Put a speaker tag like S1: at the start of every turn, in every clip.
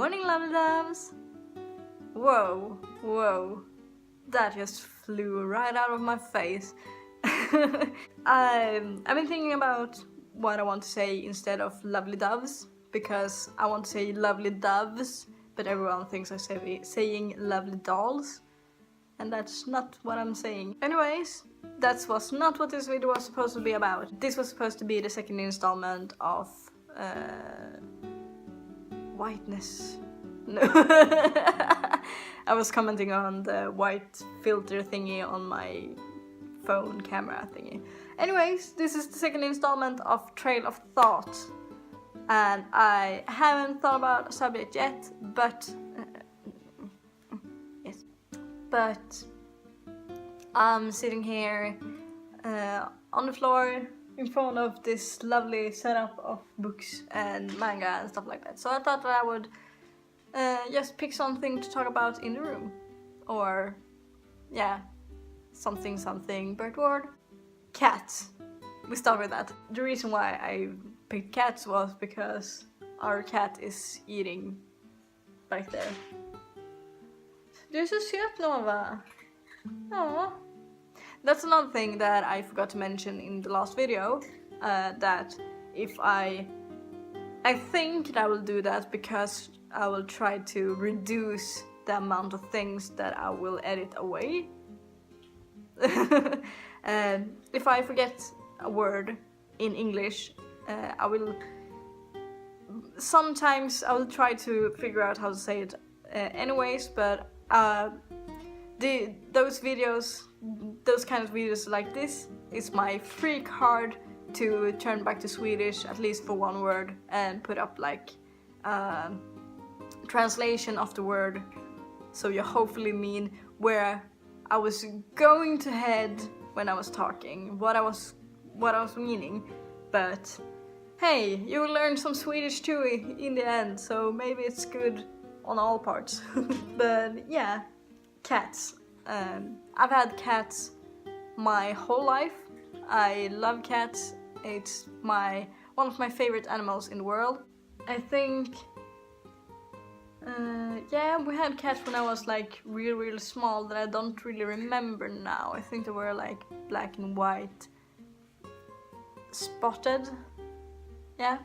S1: morning, lovely loves! Whoa, that just flew right out of my face. I've been thinking about what I want to say instead of lovely doves, because I want to say lovely doves, but everyone thinks I'm saying lovely dolls, and that's not what I'm saying. Anyways, that was not what this video was supposed to be about. This was supposed to be the second installment of whiteness. No. I was commenting on the white filter thingy on my phone camera thingy. Anyways, this is the second installment of Trail of Thought, and I haven't thought about a subject yet, but I'm sitting here on the floor in front of this lovely setup of books and manga and stuff like that. So I thought that I would just pick something to talk about in the room, or yeah, something bird word. Cats. We start with that. The reason why I picked cats was because our cat is eating right there. Du är så söt, Nova. Aww. That's another thing that I forgot to mention in the last video, that if I think that I will do that because I will try to reduce the amount of things that I will edit away. And if I forget a word in English, sometimes I will try to figure out how to say it anyways, but those kind of videos like this is my free card to turn back to Swedish, at least for one word, and put up like translation of the word, so you hopefully mean where I was going to head when I was talking, what I was meaning. But hey, you learned some Swedish too in the end, so maybe it's good on all parts. But yeah, cats. I've had cats my whole life. I love cats. It's one of my favorite animals in the world. I think yeah, we had cats when I was like real small that I don't really remember now. I think they were like black and white, spotted. Yeah,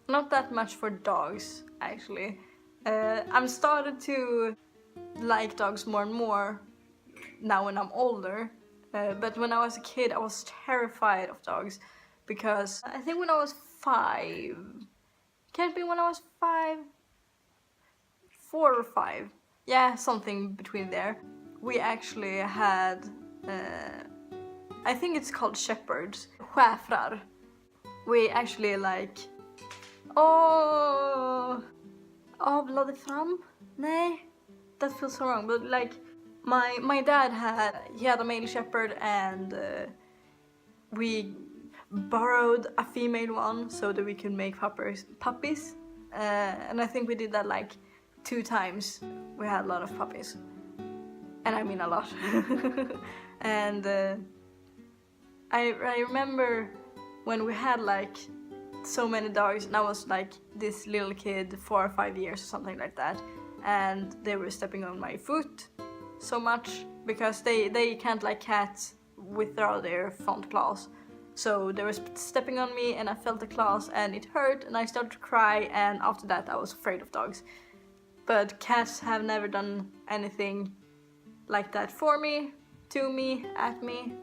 S1: not that much for dogs actually. I'm started to like dogs more and more now when I'm older, but when I was a kid I was terrified of dogs, because I think when I was 5, can't be when I was 5, 4 or 5, yeah, something between there, we actually had I think it's called shepherds, schäfrar. We actually like avlade fram? Nej, that feels so wrong, but like my dad had a male shepherd, and we borrowed a female one so that we could make puppies, and I think we did that like 2 times. We had a lot of puppies, and I mean a lot. And I remember when we had like so many dogs, and I was like this little kid, 4 or 5 years or something like that, and they were stepping on my foot so much, because they can't like cats withdraw their front claws, so they were stepping on me and I felt the claws and it hurt and I started to cry, and after that I was afraid of dogs. But cats have never done anything like that for me, to me, at me,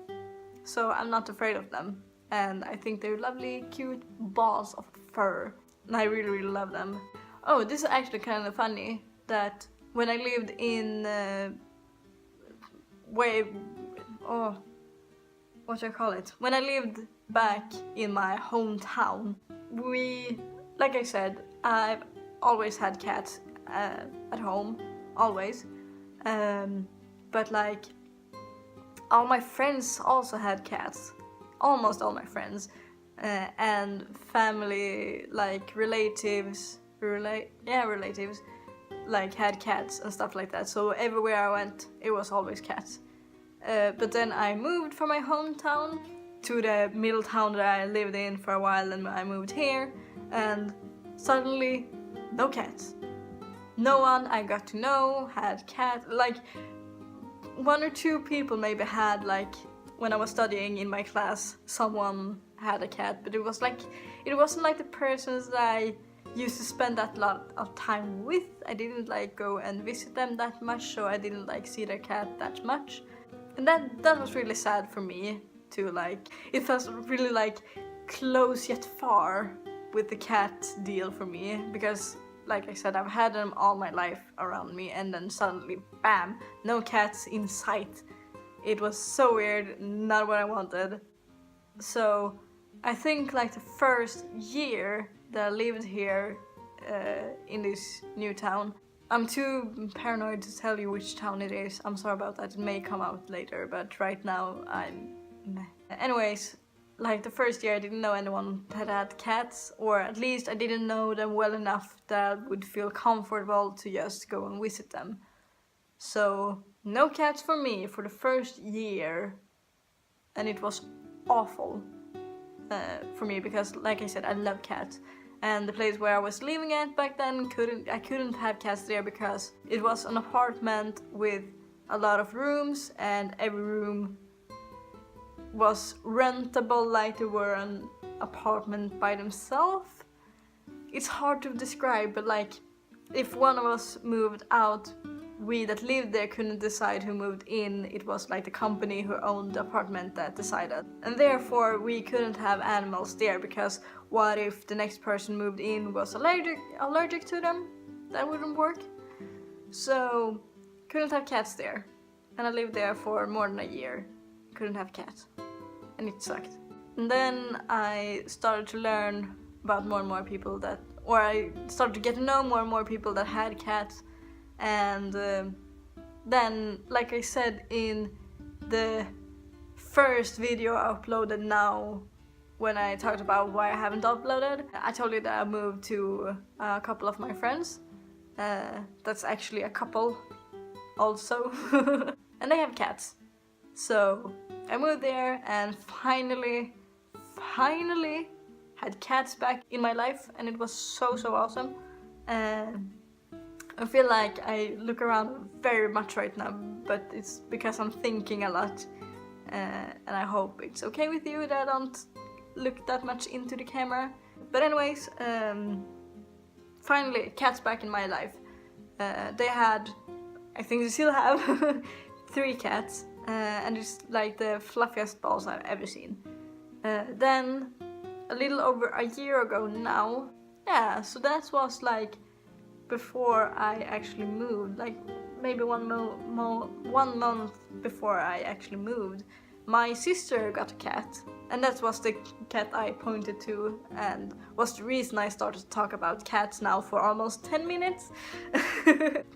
S1: so I'm not afraid of them. And I think they're lovely, cute balls of fur, and I really love them. Oh, this is actually kind of funny, that when I lived in when I lived back in my hometown, like I said, I've always had cats at home, always, but like all my friends also had cats, almost all my friends, and family, like relatives like had cats and stuff like that, so everywhere I went it was always cats. But then I moved from my hometown to the middle town that I lived in for a while, and I moved here, and suddenly no cats. no one I got to know had cats. Like 1 or 2 people maybe had, like when I was studying in my class, someone had a cat, but it wasn't like the persons that I used to spend that lot of time with. I didn't like go and visit them that much, so I didn't like see their cat that much. And that was really sad for me to like, it felt really like close yet far with the cat deal for me, because like I said, I've had them all my life around me, and then suddenly bam, no cats in sight. It was so weird, not what I wanted. So I think like the first year that I lived here in this new town, I'm too paranoid to tell you which town it is. I'm sorry about that, it may come out later, but right now I'm meh. Anyways, like the first year I didn't know anyone that had cats, or at least I didn't know them well enough that I would feel comfortable to just go and visit them. So no cats for me for the first year, and it was awful for me because, like I said, I love cats. And the place where I was living at back then, I couldn't have cats there because it was an apartment with a lot of rooms, and every room was rentable like they were an apartment by themselves. It's hard to describe, but like if one of us moved out, we that lived there couldn't decide who moved in. It was like the company who owned the apartment that decided. And therefore we couldn't have animals there, because what if the next person moved in was allergic to them? That wouldn't work. So couldn't have cats there. And I lived there for more than a year. Couldn't have cats. And it sucked. And then I started to learn about more and more people I started to get to know more and more people that had cats. And then, like I said in the first video I uploaded now, when I talked about why I haven't uploaded, I told you that I moved to a couple of my friends. That's actually a couple also. And they have cats. So I moved there and finally had cats back in my life, and it was so awesome. I feel like I look around very much right now, but it's because I'm thinking a lot, and I hope it's okay with you that I don't look that much into the camera. But anyways, finally cats back in my life. They had, I think they still have 3 cats, and it's like the fluffiest balls I've ever seen. Then a little over a year ago now, yeah, so that was like before I actually moved, like maybe one month before I actually moved, my sister got a cat, and that was the cat I pointed to, and was the reason I started to talk about cats now for almost 10 minutes.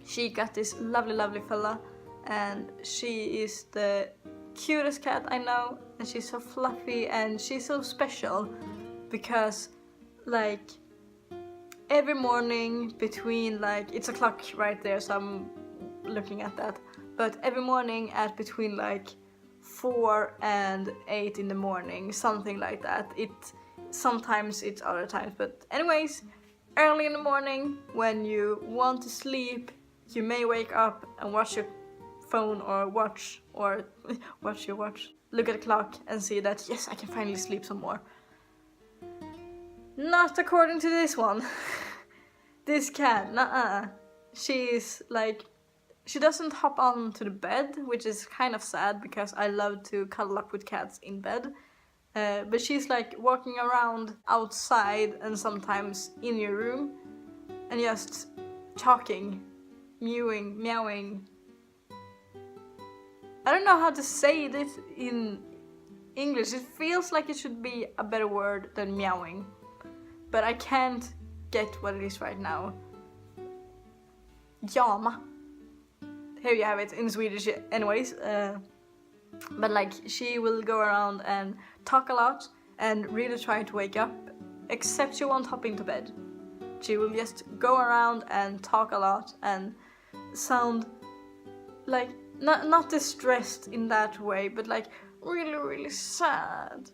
S1: She got this lovely fella, and she is the cutest cat I know, and she's so fluffy and she's so special because like every morning between, like, it's a clock right there, so I'm looking at that, but every morning at between like 4 and 8 in the morning, something like that. Sometimes it's other times, but anyways, early in the morning when you want to sleep, you may wake up and watch your phone or watch your watch, look at the clock and see that, yes, I can finally sleep some more. Not according to this one. This cat, she's like, she doesn't hop onto the bed, which is kind of sad because I love to cuddle up with cats in bed. But she's like walking around outside and sometimes in your room and just talking, meowing. I don't know how to say this in English. It feels like it should be a better word than meowing, but I can't get what it is right now. Jama. Here you have it in Swedish anyways. But like, she will go around and talk a lot and really try to wake up, except she won't hop into bed. She will just go around and talk a lot and sound like not distressed in that way, but like really sad.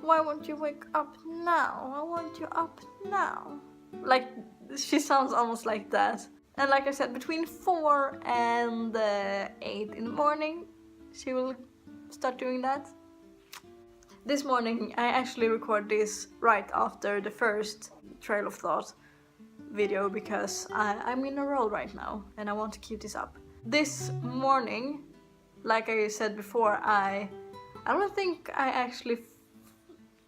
S1: Why won't you wake up now? I want you up now. Like, she sounds almost like that. And like I said, between 4 and 8 in the morning, she will start doing that. This morning I actually recorded this right after the first Trail of Thought video because I'm in a roll right now and I want to keep this up. This morning, like I said before, I don't think I actually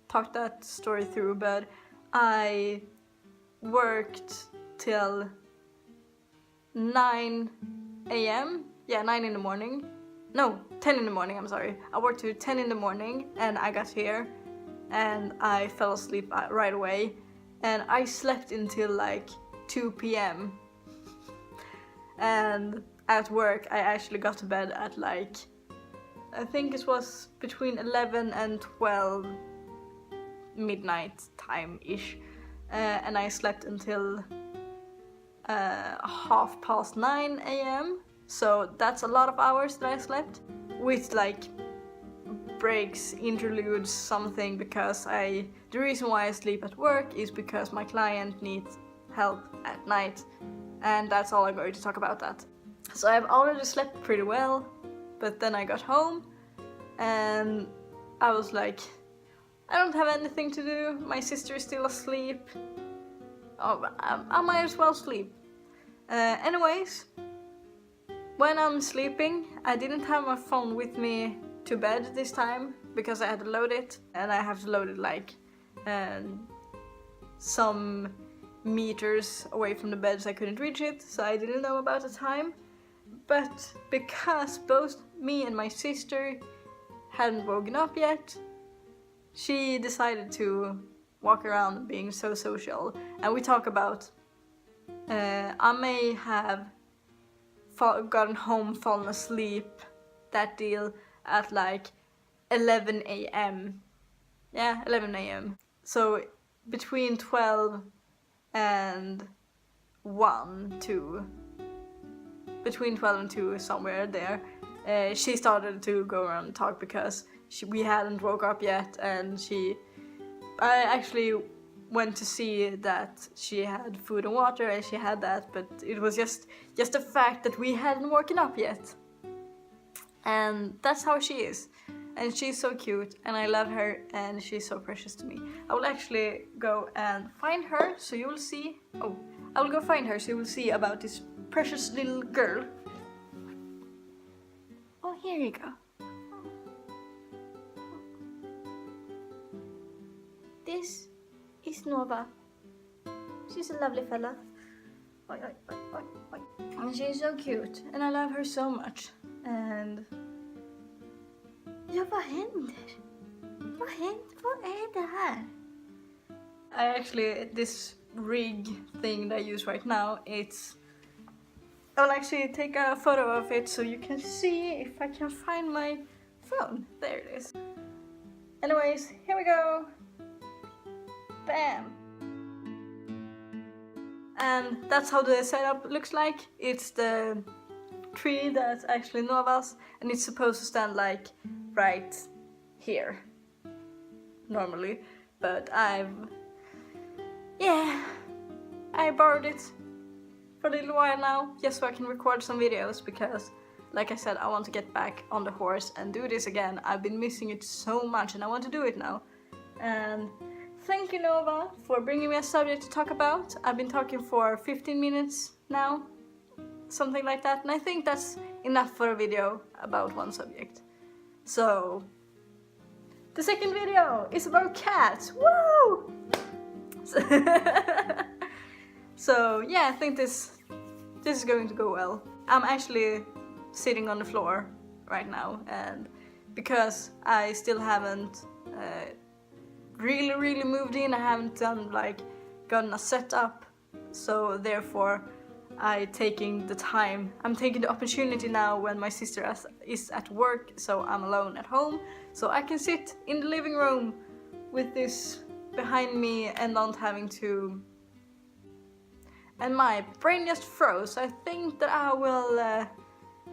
S1: talked that story through, but I worked till 9 a.m. Yeah, 9 in the morning. No, 10 in the morning, I'm sorry. I worked till 10 in the morning and I got here and I fell asleep right away. And I slept until like 2 p.m. And at work I actually got to bed at like, I think it was between 11 and 12 midnight time-ish. And I slept until 9:30 a.m. So that's a lot of hours that I slept, with like breaks, interludes, something, because the reason why I sleep at work is because my client needs help at night, and that's all I'm going to talk about that. So I've already slept pretty well, but then I got home and I was like, I don't have anything to do, my sister is still asleep, oh, I might as well sleep. Anyways, when I'm sleeping, I didn't have my phone with me to bed this time because I had to load it, and I have to load it like some meters away from the bed, so I couldn't reach it, so I didn't know about the time. But because both me and my sister hadn't woken up yet, she decided to walk around being so social, and we talk about I may have gotten home, fallen asleep, that deal, at like 11 a.m. Yeah, 11 a.m. So between 12 and 1, 2, between 12 and 2, somewhere there, she started to go around and talk because we hadn't woke up yet, and I actually went to see that she had food and water, and she had that, but it was just the fact that we hadn't woken up yet. And that's how she is. And she's so cute, and I love her, and she's so precious to me. I will actually go and find her, so you will see. Oh, I will go find her, so you will see about this precious little girl. Oh, here you go. This is Nova. She's a lovely fella. Oi, oi, oi, oi, oi. And she's so cute, and I love her so much. And ja, vad händer? Vad är det här? This rig thing that I use right now, I'll actually take a photo of it so you can see if I can find my phone. There it is. Anyways, here we go. Bam! And that's how the setup looks like. It's the tree that's actually Nova's, and it's supposed to stand like right here normally, but I borrowed it for a little while now just so I can record some videos, because like I said, I want to get back on the horse and do this again. I've been missing it so much and I want to do it now. And thank you, Nova, for bringing me a subject to talk about. I've been talking for 15 minutes now, something like that, and I think that's enough for a video about one subject. So, the second video is about cats. Woo! So yeah, I think this is going to go well. I'm actually sitting on the floor right now, and because I still haven't really moved in, I haven't gotten a setup, so therefore I'm taking the opportunity now when my sister is at work, so I'm alone at home, so I can sit in the living room with this behind me and not having to. And my brain just froze. I think that I will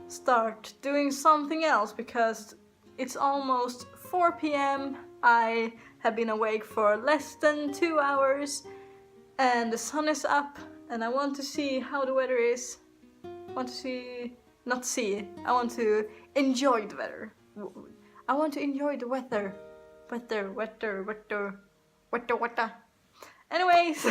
S1: start doing something else because it's almost 4 p.m. I have been awake for less than 2 hours and the sun is up and I want to see how the weather is. I want to enjoy the weather. I want to enjoy the weather. Weather. Anyways,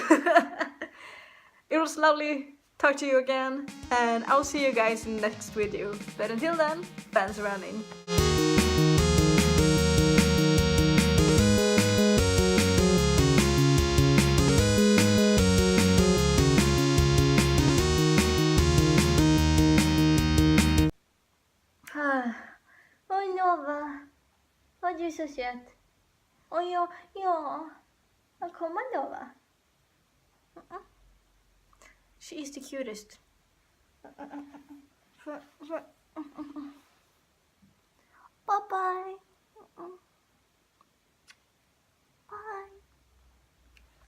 S1: it was lovely talk to you again, and I'll see you guys in the next video. But until then, fans running. Oj Nova, vad du är så söt. Och ja, kommer Nova. She is the cutest. Bye bye.